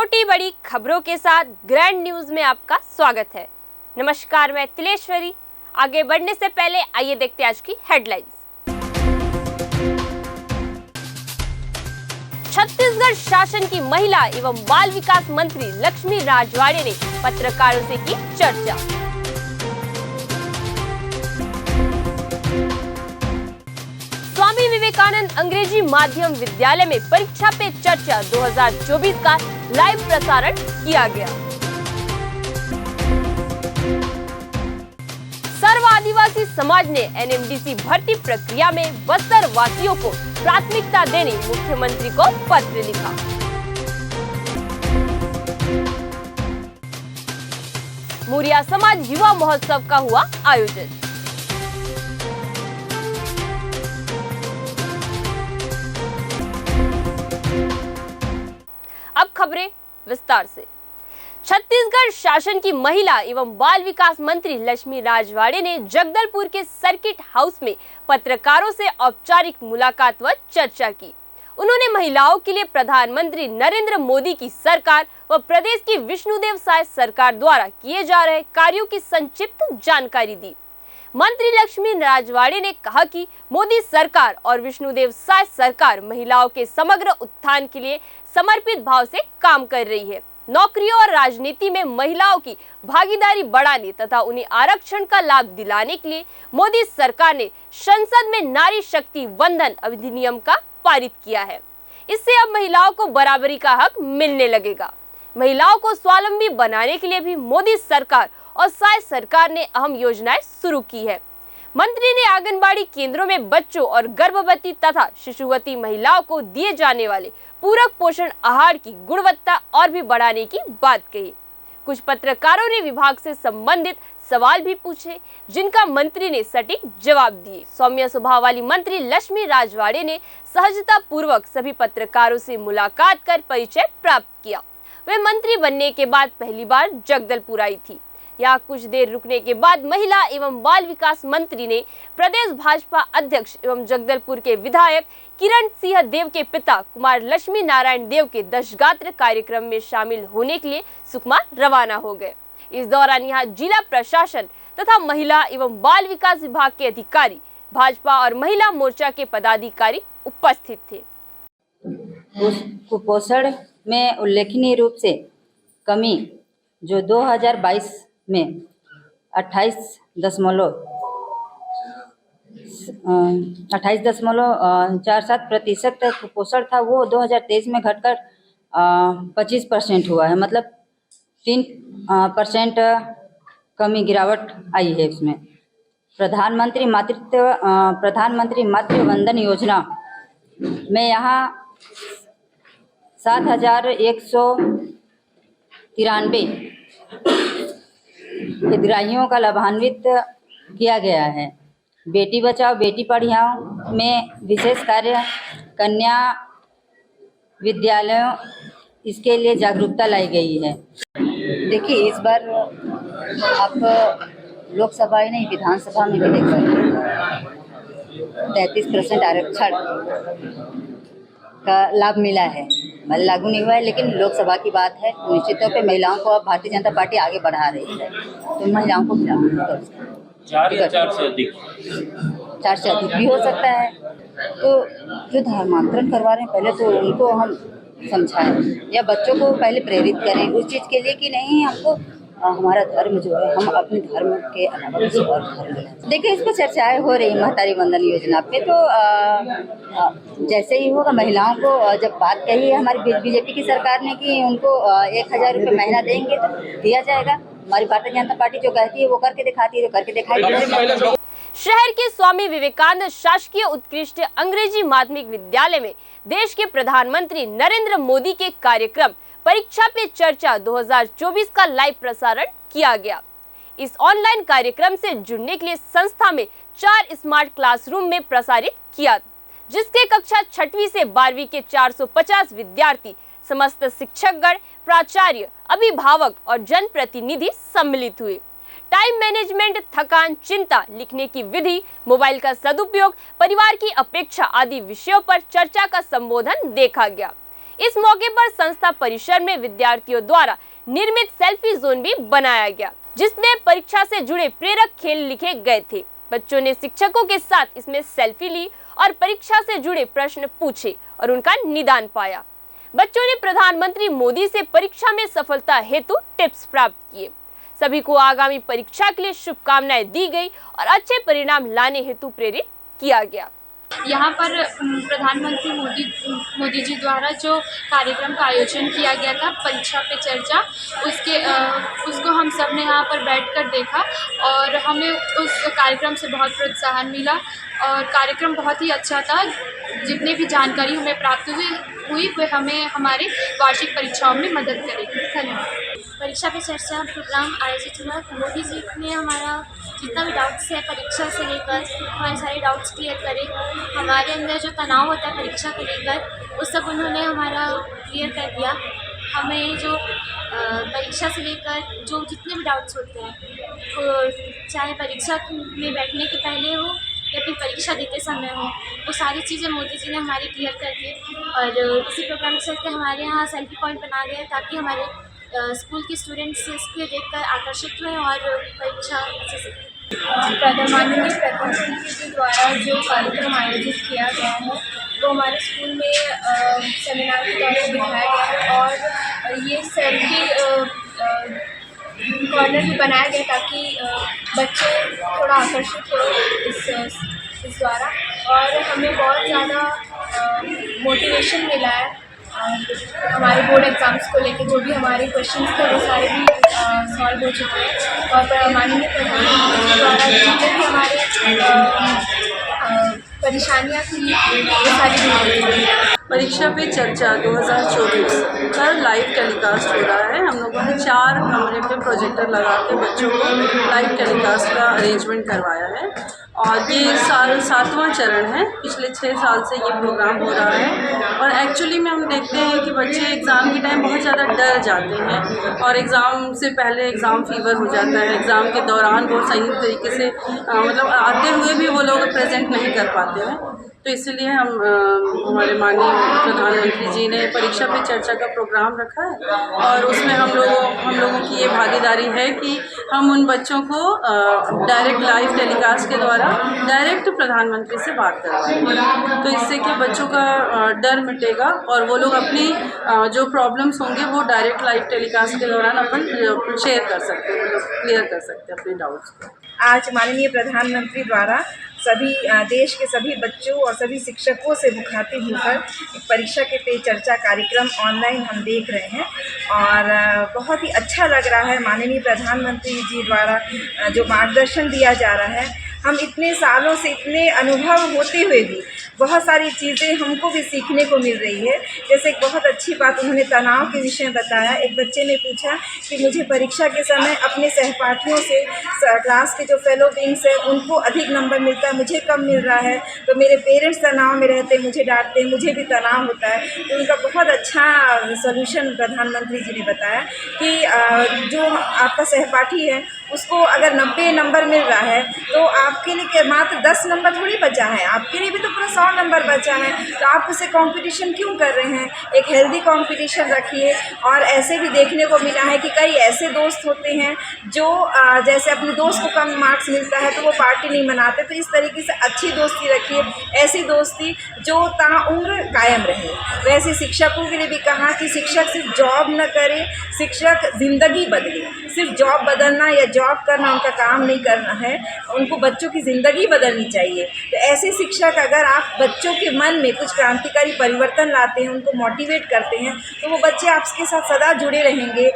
छोटी बड़ी खबरों के साथ ग्रैंड न्यूज में आपका स्वागत है। नमस्कार, मैं तिलेश्वरी। आगे बढ़ने से पहले आइए देखते हैं आज की हेडलाइंस। छत्तीसगढ़ शासन की महिला एवं बाल विकास मंत्री लक्ष्मी राजवाड़े ने पत्रकारों से की चर्चा। स्वामी विवेकानंद अंग्रेजी माध्यम विद्यालय में परीक्षा पे चर्चा 2024 का लाइव प्रसारण किया गया। सर्व आदिवासी समाज ने एनएमडीसी भर्ती प्रक्रिया में बस्तर वासियों को प्राथमिकता देने मुख्यमंत्री को पत्र लिखा। मुरिया समाज युवा महोत्सव का हुआ आयोजन। अब खबरें विस्तार से। छत्तीसगढ़ शासन की महिला एवं बाल विकास मंत्री लक्ष्मी राजवाड़े ने जगदलपुर के सर्किट हाउस में पत्रकारों से औपचारिक मुलाकात व चर्चा की। उन्होंने महिलाओं के लिए प्रधानमंत्री नरेंद्र मोदी की सरकार व प्रदेश की विष्णुदेव साय सरकार द्वारा किए जा रहे कार्यों की संक्षिप्त जानकारी दी। मंत्री लक्ष्मी राजवाड़े ने कहा कि मोदी सरकार और विष्णुदेव साय सरकार महिलाओं के समग्र उत्थान के लिए समर्पित भाव से काम कर रही है। नौकरियों और राजनीति में महिलाओं की भागीदारी बढ़ाने तथा उन्हें आरक्षण का लाभ दिलाने के लिए मोदी सरकार ने संसद में नारी शक्ति वंदन अधिनियम का पारित किया है। इससे अब महिलाओं को बराबरी का हक मिलने लगेगा। महिलाओं को स्वावलंबी बनाने के लिए भी मोदी सरकार और साय सरकार ने अहम योजनाएं शुरू की है। मंत्री ने आंगनबाड़ी केंद्रों में बच्चों और गर्भवती तथा शिशुवती महिलाओं को दिए जाने वाले पूरक पोषण आहार की गुणवत्ता और भी बढ़ाने की बात कही। कुछ पत्रकारों ने विभाग से संबंधित सवाल भी पूछे, जिनका मंत्री ने सटीक जवाब दिए। सौम्य स्वभाव वाली मंत्री लक्ष्मी राजवाड़े ने सहजता पूर्वक सभी पत्रकारों से मुलाकात कर परिचय प्राप्त किया। वे मंत्री बनने के बाद पहली बार जगदलपुर आई थी। यहाँ कुछ देर रुकने के बाद महिला एवं बाल विकास मंत्री ने प्रदेश भाजपा अध्यक्ष एवं जगदलपुर के विधायक किरण सिंह देव के पिता कुमार लक्ष्मी नारायण देव के दशगात्र कार्यक्रम में शामिल होने के लिए सुकमा रवाना हो गए। इस दौरान यहाँ जिला प्रशासन तथा महिला एवं बाल विकास विभाग के अधिकारी, भाजपा और महिला मोर्चा के पदाधिकारी उपस्थित थे। कुपोषण में उल्लेखनीय रूप से कमी जो 2022 में 28.47% कुपोषण था, वो 2023 में घटकर 25% हुआ है। मतलब 3% कमी गिरावट आई है इसमें। प्रधानमंत्री मातृ वंदन योजना में यहाँ 7,193 हितग्राहियों का लाभान्वित किया गया है। बेटी बचाओ बेटी पढ़ाओ में विशेष कार्य कन्या विद्यालयों, इसके लिए जागरूकता लाई गई है। देखिए, इस बार आप लोकसभा ही नहीं विधानसभा में भी देख सकते हैं 33% आरक्षण का लाभ मिला है। मतलब लागू नहीं हुआ है, लेकिन लोकसभा की बात है। निश्चित तौर पे महिलाओं को अब भारतीय जनता पार्टी आगे बढ़ा रही है, तो महिलाओं को 4 से अधिक भी हो सकता है। तो जो धर्मांतरण करवा रहे हैं, पहले तो उनको हम समझाएं या बच्चों को पहले प्रेरित करें उस चीज़ के लिए कि नहीं, हमको हमारा धर्म जो है, हम अपने धर्म के अलावा किसी और धर्म में। देखिए, इस पर चर्चाएं हो रही महतारी वंदन योजना पे, तो जैसे ही होगा महिलाओं को जब बात कही है हमारी बीजेपी की सरकार ने कि उनको 1,000 रुपये महीना देंगे तो दिया जाएगा। हमारी भारतीय जनता पार्टी जो कहती है वो करके दिखाती है, जो करके दिखाई। शहर के स्वामी विवेकानंद शासकीय उत्कृष्ट अंग्रेजी माध्यमिक विद्यालय में देश के प्रधानमंत्री नरेंद्र मोदी के कार्यक्रम परीक्षा पे चर्चा 2024 का लाइव प्रसारण किया गया। इस ऑनलाइन कार्यक्रम से जुड़ने के लिए संस्था में 4 स्मार्ट क्लासरूम में प्रसारित किया, जिसके कक्षा 6वीं से 12वीं के 450 विद्यार्थी, समस्त शिक्षकगण, प्राचार्य, अभिभावक और जनप्रतिनिधि सम्मिलित हुए। टाइम मैनेजमेंट, थकान, चिंता, लिखने की विधि, मोबाइल का सदुपयोग, परिवार की अपेक्षा आदि विषयों पर चर्चा का संबोधन देखा गया। इस मौके पर संस्था परिसर में विद्यार्थियों द्वारा निर्मित सेल्फी जोन भी बनाया गया, जिसमें परीक्षा से जुड़े प्रेरक खेल लिखे गए थे। बच्चों ने शिक्षकों के साथ इसमें सेल्फी ली और परीक्षा से जुड़े प्रश्न पूछे और उनका निदान पाया। बच्चों ने प्रधानमंत्री मोदी से परीक्षा में सफलता हेतु टिप्स प्राप्त किए। सभी को आगामी परीक्षा के लिए शुभकामनाएं दी गई और अच्छे परिणाम लाने हेतु प्रेरित किया गया। यहाँ पर प्रधानमंत्री मोदी जी द्वारा जो कार्यक्रम का आयोजन किया गया था, परीक्षा पे चर्चा, उसको हम सब ने यहाँ पर बैठकर देखा और हमें उस कार्यक्रम से बहुत प्रोत्साहन मिला और कार्यक्रम बहुत ही अच्छा था। जितनी भी जानकारी हमें प्राप्त हुई वह हमें हमारे वार्षिक परीक्षाओं में मदद करेगी। धन्यवाद। परीक्षा पे चर्चा प्रोग्राम आयोजित हुआ। मोदी जी ने हमारा जितना भी डाउट्स है परीक्षा से लेकर हमारे सारे डाउट्स क्लियर करे। हमारे अंदर जो तनाव होता है परीक्षा को लेकर वो सब उन्होंने हमारा क्लियर कर दिया। हमें जो परीक्षा से लेकर जो जितने भी डाउट्स होते हैं, चाहे परीक्षा में बैठने के पहले हो या फिर परीक्षा देते समय हो, वो सारी चीज़ें मोदी जी ने हमारी क्लियर कर दी। और इसी प्रोग्राम के चलते हमारे यहाँ सेल्फी पॉइंट बना गया ताकि हमारे स्कूल के स्टूडेंट्स इसके देखकर आकर्षित हुए और परीक्षा अच्छे से। माननीय प्रधानमंत्री जी द्वारा जो कार्यक्रम आयोजित किया गया है वो हमारे स्कूल में सेमिनार के द्वारा दिखाया गया है और ये सेल्फी कॉर्नर भी बनाया गया ताकि बच्चे थोड़ा आकर्षित हो इस द्वारा और हमें बहुत ज़्यादा मोटिवेशन मिला है। हमारे बोर्ड एग्ज़ाम्स को लेकर जो भी हमारे क्वेश्चंस थे वो सारे भी सॉल्व हो चुके हैं और माननीय प्रधानमंत्री द्वारा जितने भी हमारे परेशानियाँ थी वो सारी दूर हो चुकी हैं। परीक्षा पे चर्चा 2024 का लाइव टेलीकास्ट हो रहा है। हम लोगों ने 4 कमरे पे प्रोजेक्टर लगा के बच्चों को लाइव टेलीकास्ट का अरेंजमेंट करवाया है और ये 7वां चरण है। पिछले 6 साल से ये प्रोग्राम हो रहा है और एक्चुअली में हम देखते हैं कि बच्चे एग्ज़ाम के टाइम बहुत ज़्यादा डर जाते हैं और एग्ज़ाम से पहले एग्ज़ाम फीवर हो जाता है। एग्ज़ाम के दौरान बहुत सही तरीके से मतलब आते हुए भी वो लोग प्रेजेंट नहीं कर पाते हैं। तो इसलिए हम हमारे माननीय प्रधानमंत्री जी ने परीक्षा पे चर्चा का प्रोग्राम रखा है और उसमें हम लोगों की ये भागीदारी है कि हम उन बच्चों को डायरेक्ट लाइव टेलीकास्ट के द्वारा डायरेक्ट प्रधानमंत्री से बात करवाएंगे। तो इससे कि बच्चों का डर मिटेगा और वो लोग अपनी जो प्रॉब्लम्स होंगे वो डायरेक्ट लाइव टेलीकास्ट के दौरान अपन शेयर कर सकते हैं, क्लियर कर सकते हैं अपने डाउट्स को। आज माननीय प्रधानमंत्री द्वारा सभी देश के सभी बच्चों और सभी शिक्षकों से मुखातिब होकर एक परीक्षा के पे चर्चा कार्यक्रम ऑनलाइन हम देख रहे हैं और बहुत ही अच्छा लग रहा है। माननीय प्रधानमंत्री जी द्वारा जो मार्गदर्शन दिया जा रहा है, हम इतने सालों से इतने अनुभव होते हुए भी बहुत सारी चीज़ें हमको भी सीखने को मिल रही है। जैसे एक बहुत अच्छी बात उन्होंने तनाव के विषय में बताया। एक बच्चे ने पूछा कि मुझे परीक्षा के समय अपने सहपाठियों से क्लास के जो फेलो बींग्स हैं उनको अधिक नंबर मिलता है, मुझे कम मिल रहा है, तो मेरे पेरेंट्स तनाव में रहते हैं, मुझे डांटते हैं, मुझे भी तनाव होता है। तो उनका बहुत अच्छा सॉल्यूशन प्रधानमंत्री जी ने बताया कि जो आपका सहपाठी है उसको अगर 90 नंबर मिल रहा है तो आपके लिए मात्र 10 नंबर थोड़ी बचा है, आपके लिए भी तो पूरा 100 नंबर बचा है। तो आप उसे कंपटीशन क्यों कर रहे हैं? एक हेल्दी कंपटीशन रखिए। और ऐसे भी देखने को मिला है कि कई ऐसे दोस्त होते हैं जो जैसे अपने दोस्त को कम मार्क्स मिलता है तो वो पार्टी नहीं मनाते। तो इस तरीके से अच्छी दोस्ती रखिए, ऐसी दोस्ती जो ताउम्र कायम रहे। वैसे शिक्षकों के लिए भी कहा कि शिक्षक सिर्फ जॉब न करे, शिक्षक ज़िंदगी बदले। सिर्फ जॉब बदलना या जॉब करना उनका काम नहीं करना है, उनको बच्चों की ज़िंदगी बदलनी चाहिए। तो ऐसे शिक्षक अगर आप बच्चों के मन में कुछ क्रांतिकारी परिवर्तन लाते हैं, उनको मोटिवेट करते हैं, तो वो बच्चे आपके साथ सदा जुड़े रहेंगे।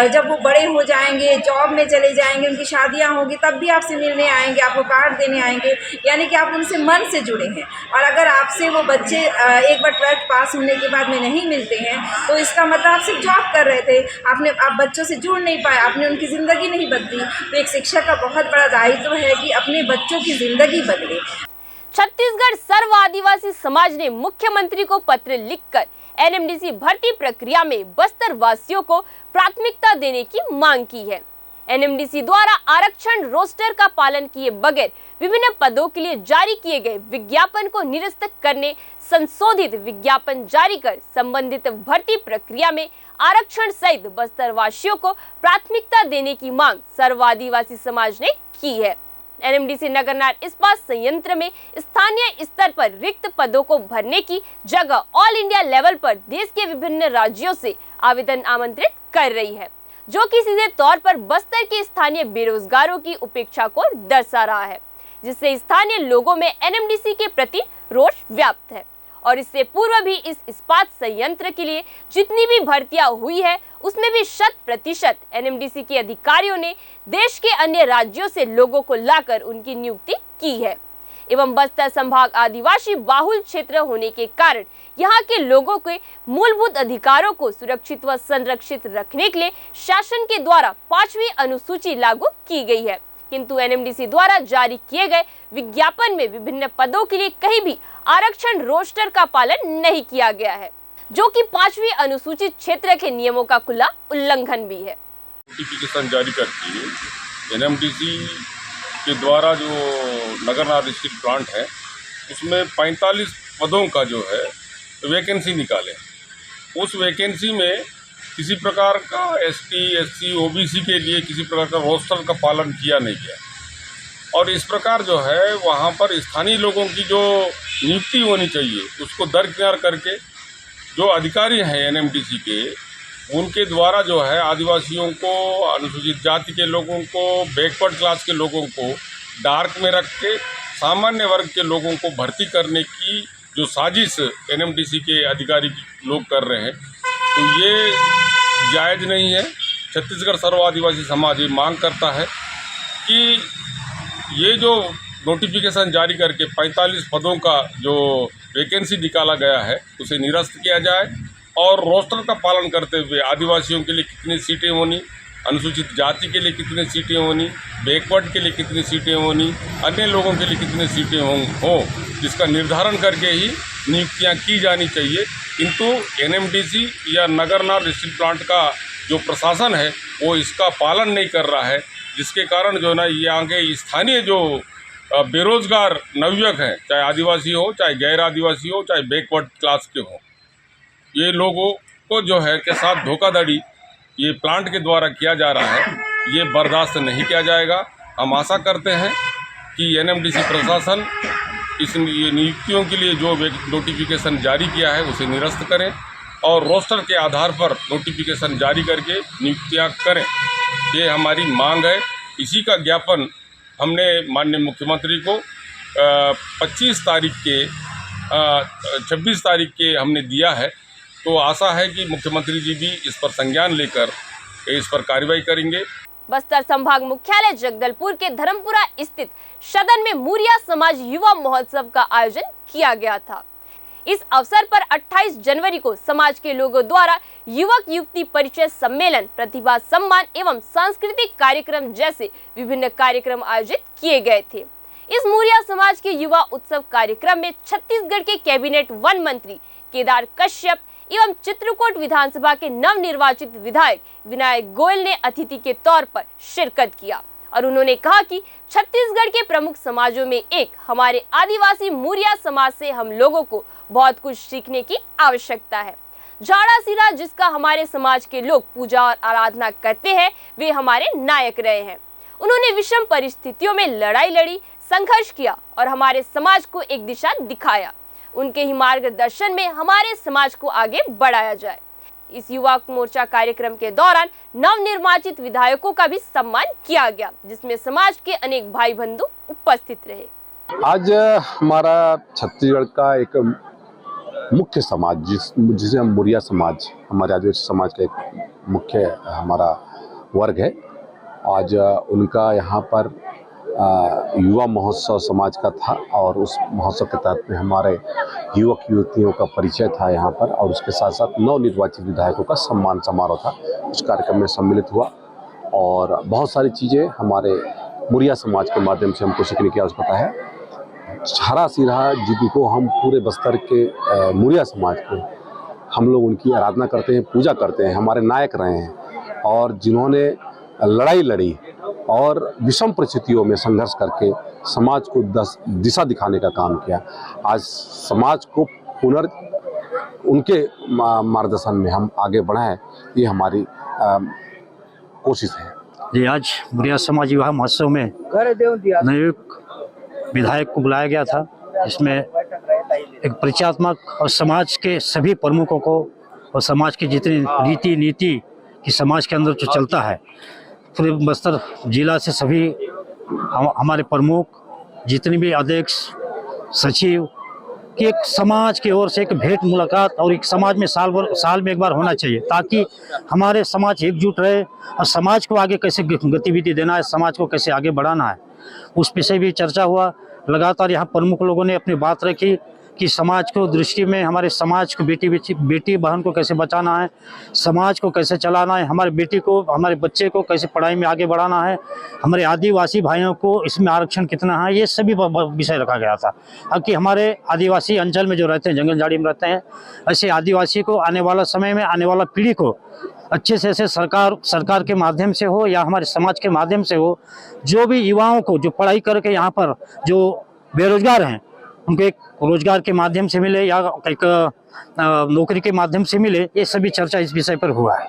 जब वो बड़े हो जाएंगे, जॉब में चले जाएंगे, उनकी शादियां होंगी, तब भी आपसे मिलने आएंगे, आपको कार्ड देने आएंगे, यानी कि आप उनसे मन से जुड़े हैं। और अगर आपसे वो बच्चे एक बार 12th पास होने के बाद में नहीं मिलते हैं तो इसका मतलब आप सिर्फ जॉब कर रहे थे, आप बच्चों से जुड़ नहीं पाए, आपने उनकी ज़िंदगी नहीं बदली। तो एक शिक्षक का बहुत बड़ा दायित्व है कि अपने बच्चों की ज़िंदगी बदले। छत्तीसगढ़ सर्व आदिवासी समाज ने मुख्यमंत्री को पत्र लिखकर एनएमडीसी भर्ती प्रक्रिया में बस्तर वासियों को प्राथमिकता देने की मांग की है। एनएमडीसी द्वारा आरक्षण रोस्टर का पालन किए बगैर विभिन्न पदों के लिए जारी किए गए विज्ञापन को निरस्त करने, संशोधित विज्ञापन जारी कर संबंधित भर्ती प्रक्रिया में आरक्षण सहित बस्तर वासियों को प्राथमिकता देने की मांग सर्व आदिवासी समाज ने की है। एनएमडीसी नगरनार इस्पात संयंत्र में स्थानीय स्तर पर रिक्त पदों को भरने की जगह ऑल इंडिया लेवल पर देश के विभिन्न राज्यों से आवेदन आमंत्रित कर रही है, जो कि सीधे तौर पर बस्तर के स्थानीय बेरोजगारों की उपेक्षा को दर्शा रहा है, जिससे स्थानीय लोगों में एनएमडीसी के प्रति रोष व्याप्त है। और इससे पूर्व भी इस इस्पात संयंत्र के लिए जितनी भी भर्तियां हुई है उसमें भी 100% एनएमडीसी के अधिकारियों ने देश के अन्य राज्यों से लोगों को लाकर उनकी नियुक्ति की है। एवं बस्तर संभाग आदिवासी बाहुल क्षेत्र होने के कारण यहाँ के लोगों के मूलभूत अधिकारों को सुरक्षित व संरक्षित रखने के लिए शासन के द्वारा 5वीं अनुसूची लागू की गई है, किंतु एनएमडीसी द्वारा जारी किए गए विज्ञापन में विभिन्न पदों के लिए कहीं भी आरक्षण रोस्टर का पालन नहीं किया गया है, जो कि 5वीं अनुसूचित क्षेत्र के नियमों का खुला उल्लंघन भी है। नोटिफिकेशन जारी करती है एनएमडीसी के द्वारा जो नगरनार स्टील प्लांट है उसमें 45 पदों का जो है वैकेंसी निकाले। उस वैकेंसी में किसी प्रकार का एसटी, एससी, ओबीसी के लिए किसी प्रकार का रोस्टर का पालन किया नहीं गया और इस प्रकार जो है वहाँ पर स्थानीय लोगों की जो नियुक्ति होनी चाहिए उसको दरकिनार करके जो अधिकारी हैं एनएमडीसी के, उनके द्वारा जो है आदिवासियों को, अनुसूचित जाति के लोगों को, बैकवर्ड क्लास के लोगों को डार्क में रख के सामान्य वर्ग के लोगों को भर्ती करने की जो साजिश एनएमडीसी के अधिकारी लोग कर रहे हैं, तो ये जायज़ नहीं है। छत्तीसगढ़ सर्व आदिवासी समाज ये मांग करता है कि ये जो नोटिफिकेशन जारी करके 45 पदों का जो वैकेंसी निकाला गया है उसे निरस्त किया जाए और रोस्टर का पालन करते हुए आदिवासियों के लिए कितनी सीटें होनी, अनुसूचित जाति के लिए कितनी सीटें होनी, बैकवर्ड के लिए कितनी सीटें होनी, अन्य लोगों के लिए कितनी सीटें हों जिसका निर्धारण करके ही नियुक्तियां की जानी चाहिए। किंतु एनएमडीसी या नगरनार स्टील प्लांट का जो प्रशासन है वो इसका पालन नहीं कर रहा है, जिसके कारण जो ना यहाँ के स्थानीय जो बेरोजगार नवयुवक हैं, चाहे आदिवासी हो, चाहे गैर आदिवासी हो, चाहे बैकवर्ड क्लास के हों, ये लोगों को जो है के साथ धोखाधड़ी ये प्लांट के द्वारा किया जा रहा है, ये बर्दाश्त नहीं किया जाएगा। हम आशा करते हैं कि एनएमडीसी प्रशासन इस नियुक्तियों के लिए जो नोटिफिकेशन जारी किया है उसे निरस्त करें और रोस्टर के आधार पर नोटिफिकेशन जारी करके नियुक्तियां करें, ये हमारी मांग है। इसी का ज्ञापन हमने माननीय मुख्यमंत्री को 26 तारीख के हमने दिया है, तो आशा है कि मुख्यमंत्री जी भी इस पर संज्ञान लेकर इस पर कार्रवाई करेंगे। बस्तर संभाग मुख्यालय जगदलपुर के धर्मपुरा स्थित सदन में मुरिया समाज युवा महोत्सव का आयोजन किया गया था। इस अवसर पर 28 जनवरी को समाज के लोगों द्वारा युवक युवती परिचय सम्मेलन, प्रतिभा सम्मान एवं सांस्कृतिक कार्यक्रम जैसे विभिन्न कार्यक्रम आयोजित किए गए थे। इस मुरिया समाज के युवा उत्सव कार्यक्रम में छत्तीसगढ़ के कैबिनेट वन मंत्री केदार कश्यप एवं चित्रकूट विधानसभा के नवनिर्वाचित विधायक विनायक गोयल ने अतिथि के तौर पर शिरकत किया और उन्होंने कहा कि छत्तीसगढ़ के प्रमुख समाजों में एक हमारे आदिवासी मुरिया समाज से हम लोगों को बहुत कुछ सीखने की आवश्यकता है। झाड़ा सिरा जिसका हमारे समाज के लोग पूजा और आराधना करते हैं, वे हमारे नायक रहे हैं। उन्होंने विषम परिस्थितियों में लड़ाई लड़ी, संघर्ष किया और हमारे समाज को एक दिशा दिखाया। उनके ही मार्गदर्शन में हमारे समाज को आगे बढ़ाया जाए। इस युवा मोर्चा कार्यक्रम के दौरान नवनिर्वाचित विधायकों का भी सम्मान किया गया, जिसमें समाज के अनेक भाई बंधु उपस्थित रहे। आज हमारा छत्तीसगढ़ का एक मुख्य समाज जिसे हम मुरिया समाज, हमारे आदिवासी समाज का एक मुख्य हमारा वर्ग है, आज उनका यहाँ पर युवा महोत्सव समाज का था और उस महोत्सव के तहत में हमारे युवक युवतियों का परिचय था यहाँ पर और उसके साथ साथ नवनिर्वाचित विधायकों का सम्मान समारोह था। उस कार्यक्रम में सम्मिलित हुआ और बहुत सारी चीज़ें हमारे मुरिया समाज के माध्यम से हमको सीखने की आवश्यकता है। झाड़ा सिरा जिनको हम पूरे बस्तर के मुरिया समाज को हम लोग उनकी आराधना करते हैं, पूजा करते हैं, हमारे नायक रहे हैं और जिन्होंने लड़ाई लड़ी और विषम परिस्थितियों में संघर्ष करके समाज को दिशा दिखाने का काम किया। आज समाज को उनके मार्गदर्शन में हम आगे बढ़ाएं, ये हमारी कोशिश है। जी, आज मुरिया समाज विवाह महोत्सव में नवयुक्त विधायक को बुलाया गया था। इसमें एक परिचयात्मक और समाज के सभी प्रमुखों को और समाज की जितनी रीति नीति कि समाज के अंदर जो चलता है, पूरे बस्तर जिला से सभी हमारे प्रमुख जितने भी अध्यक्ष सचिव कि एक समाज की ओर से एक भेंट मुलाकात और एक समाज में साल में एक बार होना चाहिए, ताकि हमारे समाज एकजुट रहे और समाज को आगे कैसे गतिविधि देना है, समाज को कैसे आगे बढ़ाना है, उस पे से भी चर्चा हुआ। लगातार यहाँ प्रमुख लोगों ने अपनी बात रखी कि समाज को दृष्टि में हमारे समाज को बेटी बहन को कैसे बचाना है, समाज को कैसे चलाना है, हमारे बेटी को हमारे बच्चे को कैसे पढ़ाई में आगे बढ़ाना है, हमारे आदिवासी भाइयों को इसमें आरक्षण कितना है, ये सभी विषय रखा गया था। अब कि हमारे आदिवासी अंचल में जो रहते हैं, जंगल झाड़ी में रहते हैं, ऐसे आदिवासी को आने वाला समय में आने वाला पीढ़ी को अच्छे से ऐसे सरकार के माध्यम से हो या हमारे समाज के माध्यम से हो, जो भी युवाओं को जो पढ़ाई करके यहाँ पर जो बेरोजगार हैं उनको एक रोजगार के माध्यम से मिले या एक नौकरी के माध्यम से मिले, ये सभी चर्चा इस विषय पर हुआ है।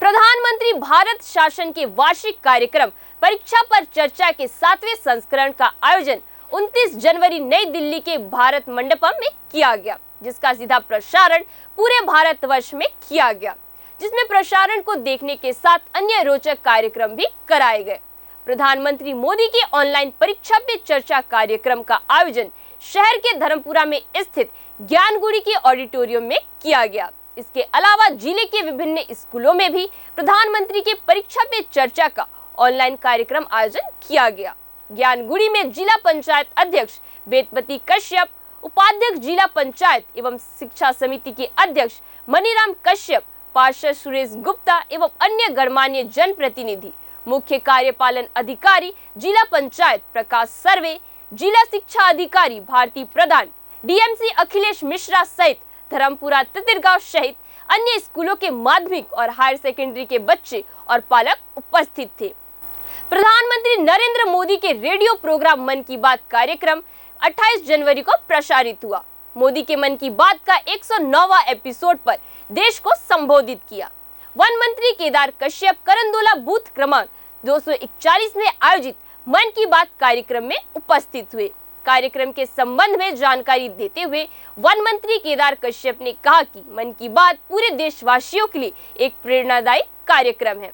प्रधानमंत्री भारत शासन के वार्षिक कार्यक्रम परीक्षा पर चर्चा के 7वें संस्करण का आयोजन 29 जनवरी नई दिल्ली के भारत मंडपम में किया गया, जिसका सीधा प्रसारण पूरे भारतवर्ष में किया गया, जिसमें प्रसारण को देखने के साथ अन्य रोचक कार्यक्रम भी कराए गए। प्रधानमंत्री मोदी के ऑनलाइन परीक्षा पे चर्चा कार्यक्रम का आयोजन शहर के धर्मपुरा में स्थित ज्ञानगुड़ी के ऑडिटोरियम में किया गया। इसके अलावा जिले के विभिन्न स्कूलों में भी प्रधानमंत्री के परीक्षा पे चर्चा का ऑनलाइन कार्यक्रम आयोजन किया गया। ज्ञानगुड़ी में जिला पंचायत अध्यक्ष वेदपति कश्यप, उपाध्यक्ष जिला पंचायत एवं शिक्षा समिति के अध्यक्ष मनीराम कश्यप, पार्षद सुरेश गुप्ता एवं अन्य गणमान्य जनप्रतिनिधि, मुख्य कार्यपालन अधिकारी जिला पंचायत प्रकाश सर्वे, जिला शिक्षा अधिकारी भारती प्रधान, डीएमसी अखिलेश मिश्रा सहित धर्मपुरा तितिरगांव सहित अन्य स्कूलों के माध्यमिक और हायर सेकेंडरी के बच्चे और पालक उपस्थित थे। प्रधानमंत्री नरेंद्र मोदी के रेडियो प्रोग्राम मन की बात कार्यक्रम 28 जनवरी को प्रसारित हुआ। मोदी के मन की बात का 109वां एपिसोड पर देश को संबोधित किया। वन मंत्री केदार कश्यप करंदोला बूथ क्रमांक 241 में आयोजित मन की बात कार्यक्रम में उपस्थित हुए। कार्यक्रम के संबंध में जानकारी देते हुए वन मंत्री केदार कश्यप ने कहा कि मन की बात पूरे देशवासियों के लिए एक प्रेरणादायी कार्यक्रम है।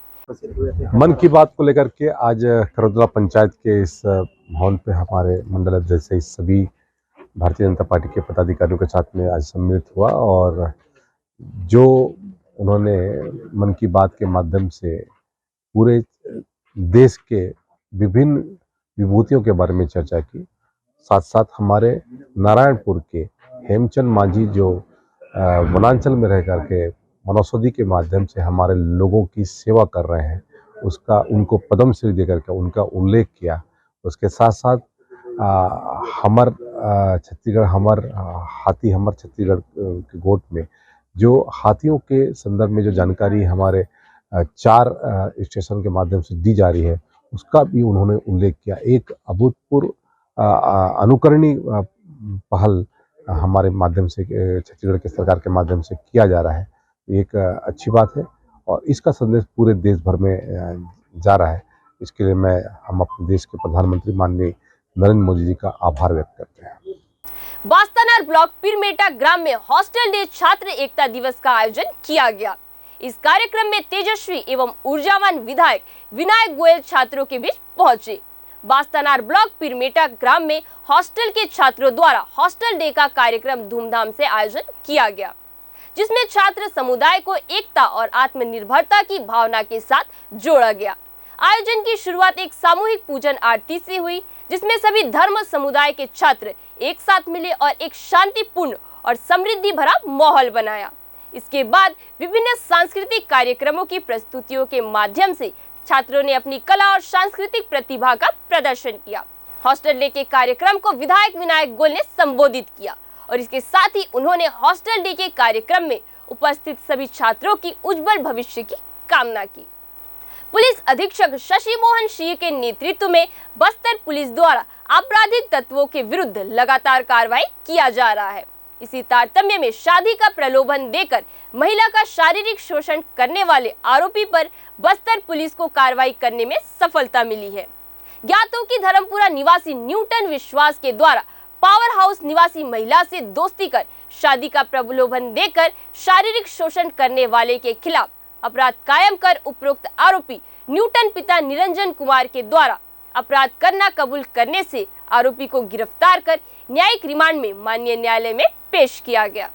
मन की बात को लेकर के आज करंदोला पंचायत के इस भवन पे हमारे मंडल अध्यक्ष से सभी भारतीय जनता पार्टी के पदाधिकारियों के साथ में आज सम्मिलित हुआ और जो उन्होंने मन की बात के माध्यम से पूरे देश के विभिन्न विभूतियों के बारे में चर्चा की, साथ साथ हमारे नारायणपुर के हेमचंद मांझी जो वनांचल में रह करके वनौषधि के माध्यम से हमारे लोगों की सेवा कर रहे हैं, उसका उनको पद्मश्री देकर के उनका उल्लेख किया। उसके साथ साथ हमर छत्तीसगढ़ हमर छत्तीसगढ़ के गोट में जो हाथियों के संदर्भ में जो जानकारी हमारे 4 स्टेशन के माध्यम से दी जा रही है, उसका भी उन्होंने उल्लेख किया। एक अभूतपूर्व अनुकरणीय पहल हमारे माध्यम से छत्तीसगढ़ के सरकार के माध्यम से किया जा रहा है, एक अच्छी बात है और इसका संदेश पूरे देश भर में जा रहा है। इसके लिए हम अपने देश के प्रधानमंत्री माननीय नरेंद्र मोदी जी का आभार व्यक्त करते हैं। बास्तानार ब्लॉक पिरमेटा ग्राम में हॉस्टल डे छात्र एकता दिवस का आयोजन किया गया। इस कार्यक्रम में तेजस्वी एवं ऊर्जावान विधायक विनायक गोयल छात्रों के बीच पहुंचे। बास्तानार ब्लॉक पिरमेटा ग्राम में हॉस्टल के छात्रों द्वारा हॉस्टल डे का कार्यक्रम धूमधाम से आयोजन किया गया, जिसमें छात्र समुदाय को एकता और आत्मनिर्भरता की भावना के साथ जोड़ा गया। आयोजन की शुरुआत एक सामूहिक पूजन आरती से हुई, जिसमें सभी धर्म समुदाय के छात्र एक साथ मिले और एक शांतिपूर्ण और समृद्धि भरा माहौल बनाया। इसके बाद विभिन्न सांस्कृतिक कार्यक्रमों की प्रस्तुतियों के माध्यम से छात्रों ने अपनी कला और सांस्कृतिक प्रतिभा का प्रदर्शन किया। हॉस्टल डे के कार्यक्रम को विधायक विनायक गोयल ने संबोधित किया और इसके साथ ही उन्होंने हॉस्टल डे के कार्यक्रम में उपस्थित सभी छात्रों की उज्जवल भविष्य की कामना की। पुलिस अधीक्षक शशि मोहन सिंह के नेतृत्व में बस्तर पुलिस द्वारा आपराधिक तत्वों के विरुद्ध लगातार कार्रवाई किया जा रहा है। इसी तारतम्य में शादी का प्रलोभन देकर महिला का शारीरिक शोषण करने वाले आरोपी पर बस्तर पुलिस को कार्रवाई करने में सफलता मिली है। ज्ञात हो कि धर्मपुरा निवासी न्यूटन विश्वास के द्वारा पावर हाउस निवासी महिला से दोस्ती कर शादी का प्रलोभन देकर शारीरिक शोषण करने वाले के खिलाफ अपराध कायम कर उपरोक्त आरोपी न्यूटन पिता निरंजन कुमार के द्वारा अपराध करना कबूल करने से आरोपी को गिरफ्तार कर न्यायिक रिमांड में माननीय न्यायालय में पेश किया गया।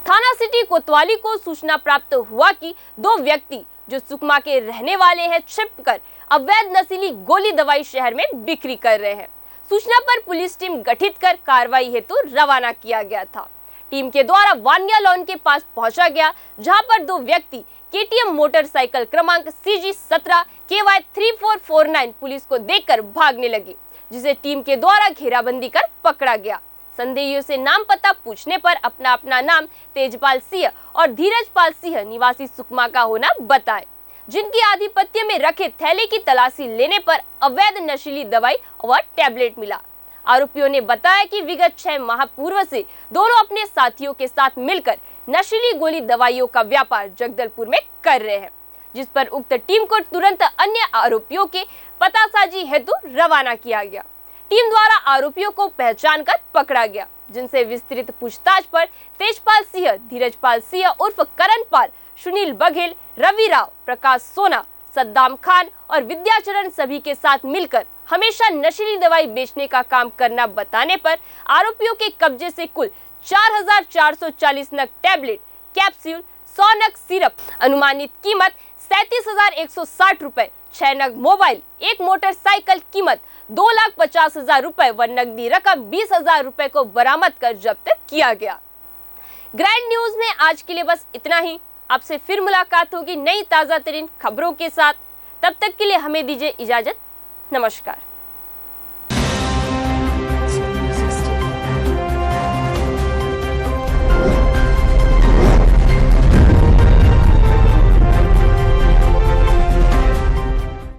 थाना सिटी कोतवाली को सूचना प्राप्त हुआ कि दो व्यक्ति जो सुकमा के रहने वाले हैं छिपकर अवैध नशीली गोली दवाई शहर में बिक्री कर रहे हैं। सूचना पर पुलिस टीम गठित कर कार्रवाई हेतु रवाना किया गया था। टीम के द्वारा वानिया लॉन के पास पहुंचा गया, जहां पर दो व्यक्ति KTM मोटरसाइकिल क्रमांक CG17 KY 3449 पुलिस को देखकर भागने लगे, जिसे टीम के द्वारा घेराबंदी कर पकड़ा गया। संदेहियों से नाम पता पूछने पर अपना नाम तेजपाल सिंह और धीरजपाल सिंह निवासी सुकमा का होना बताए, जिनकी आधिपत्य में रखे थैले की तलाशी लेने पर अवैध नशीली दवाई व टैबलेट मिला। आरोपियों ने बताया कि विगत 6 माह पूर्व से दोनों अपने साथियों के साथ मिलकर नशीली गोली दवाइयों का व्यापार जगदलपुर में कर रहे हैं, जिस पर उक्त टीम को तुरंत अन्य आरोपियों के पतासाजी हेतु रवाना किया गया। टीम द्वारा आरोपियों को पहचान कर पकड़ा गया, जिनसे विस्तृत पूछताछ पर तेजपाल सिंह, धीरजपाल सिंह उर्फ करण पाल, सुनील बघेल, रवि राव, प्रकाश सोना, सद्दाम खान और विद्याचरण सभी के साथ मिलकर हमेशा नशीली दवाई बेचने का काम करना बताने पर आरोपियों के कब्जे से कुल 4440 नग टैबलेट, कैप्सूल, 100 नग सिरप, अनुमानित कीमत 37,160 रुपए, 6 नग मोबाइल, एक मोटरसाइकिल कीमत 2,50,000 रुपए व नकदी रकम 20,000 रुपए को बरामद कर जब्त किया गया। ग्रैंड न्यूज में आज के लिए बस इतना ही। आपसे फिर मुलाकात होगी नई ताजा तरीन खबरों के साथ। तब तक के लिए हमें दीजिए इजाजत। नमस्कार।